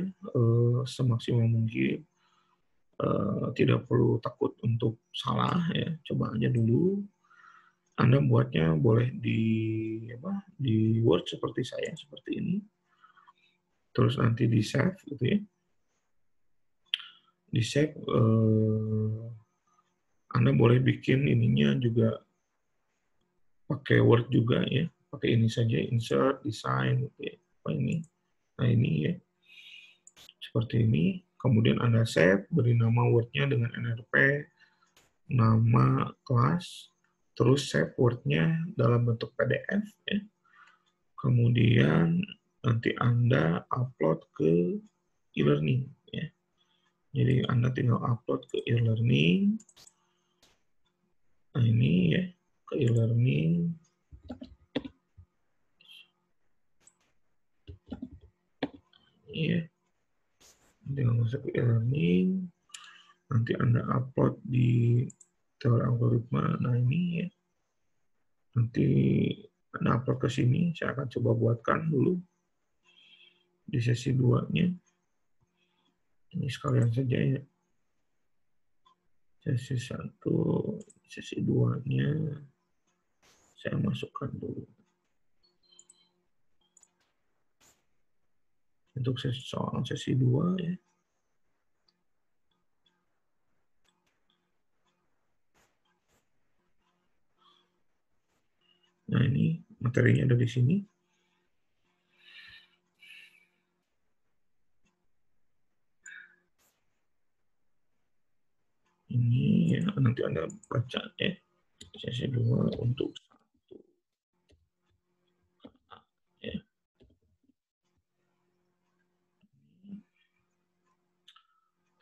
semaksimal mungkin. Tidak perlu takut untuk salah ya, coba aja dulu. Anda buatnya boleh di Word seperti saya seperti ini. Terus nanti di save gitu ya. Di save Anda boleh bikin ininya juga pakai Word juga ya. Pakai ini saja, insert, design gitu ya. Ini. Nah, ini ya. Seperti ini. Kemudian Anda save, beri nama Word-nya dengan NRP, nama kelas, terus save Word-nya dalam bentuk PDF ya. Kemudian nanti Anda upload ke e-learning ya. Jadi Anda tinggal upload ke e-learning. Nah, ini ya, ke e-learning. Iya. Tinggal masuk ke e-learning. Nanti Anda upload di teori algoritma. Nah, ini ya. Nanti Anda upload ke sini. Saya akan coba buatkan dulu di sesi 2-nya. Ini sekalian saja ya. Sesi 1, sesi 2-nya saya masukkan dulu. Untuk soal sesi 2 ya. Nah, ini materinya ada di sini. Ini ya, nanti Anda baca ya. Sesi 2 untuk 1. Ya.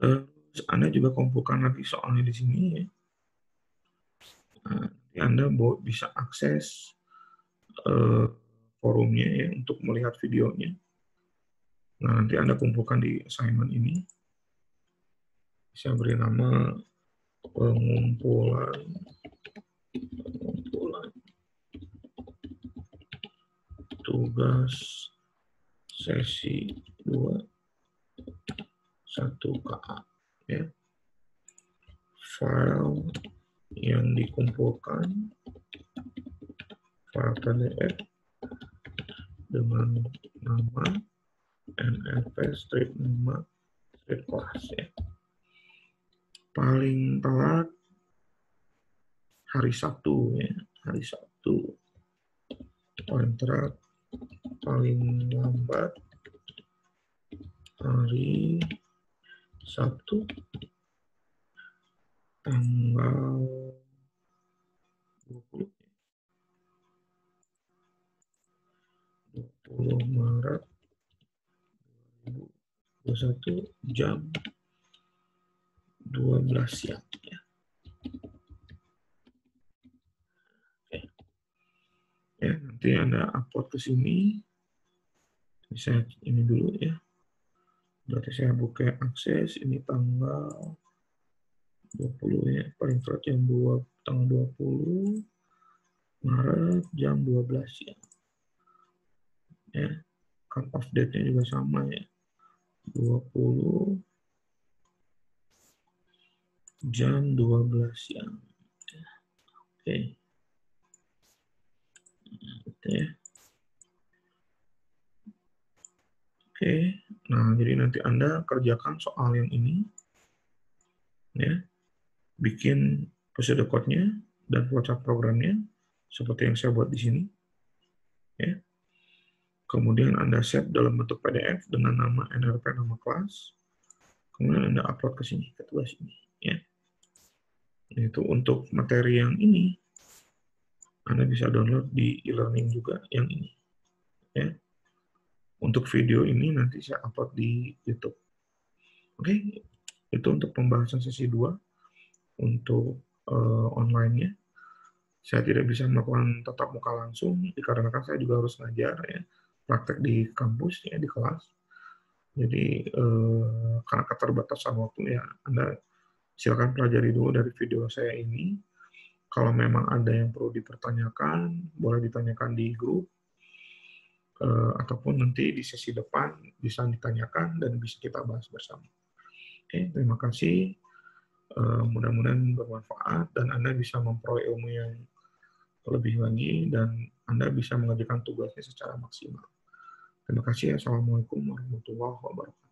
Terus Anda juga kumpulkan lagi soalnya di sini ya. Nah, nanti Anda bisa akses forumnya ya untuk melihat videonya. Nah, nanti Anda kumpulkan di assignment ini. Saya beri nama pengumpulan tugas sesi 2 1 KA ya. File yang dikumpulkan file PDF dengan nama NLP strip nama strip kelas ya. Paling telat hari Sabtu ya, hari Sabtu. Paling telat, paling lambat hari Sabtu tanggal 20 Maret 2021 jam 12 siang. Ya. Oke. Ya, nanti Anda upload ke sini. Saya ini dulu ya. Berarti saya buka akses, ini tanggal 20 ya, paling telat jam 2, tanggal 20 Maret jam 12 siang. Ya, cut off date-nya juga sama ya. 20 jam 12 siang. Oke. Oke. Oke. Nah, jadi nanti Anda kerjakan soal yang ini. Ya. Bikin procedure code-nya dan flowchart programnya seperti yang saya buat di sini. Ya. Kemudian Anda save dalam bentuk PDF dengan nama NRP, nama kelas. Kemudian Anda upload ke sini, ke tugas ini. Ya. Itu untuk materi yang ini, Anda bisa download di e-learning juga yang ini. Ya. Untuk video ini nanti saya upload di YouTube. Oke, itu untuk pembahasan sesi 2 untuk online-nya. Saya tidak bisa melakukan tatap muka langsung, dikarenakan saya juga harus ngajar ya, praktek di kampus ya, di kelas. Jadi karena keterbatasan waktu ya, Anda silakan pelajari dulu dari video saya ini. Kalau memang ada yang perlu dipertanyakan, boleh ditanyakan di grup, ataupun nanti di sesi depan bisa ditanyakan dan bisa kita bahas bersama. Oke, terima kasih. Mudah-mudahan bermanfaat dan Anda bisa memperoleh ilmu yang lebih lagi dan Anda bisa mengerjakan tugasnya secara maksimal. Terima kasih. Assalamualaikum warahmatullahi wabarakatuh.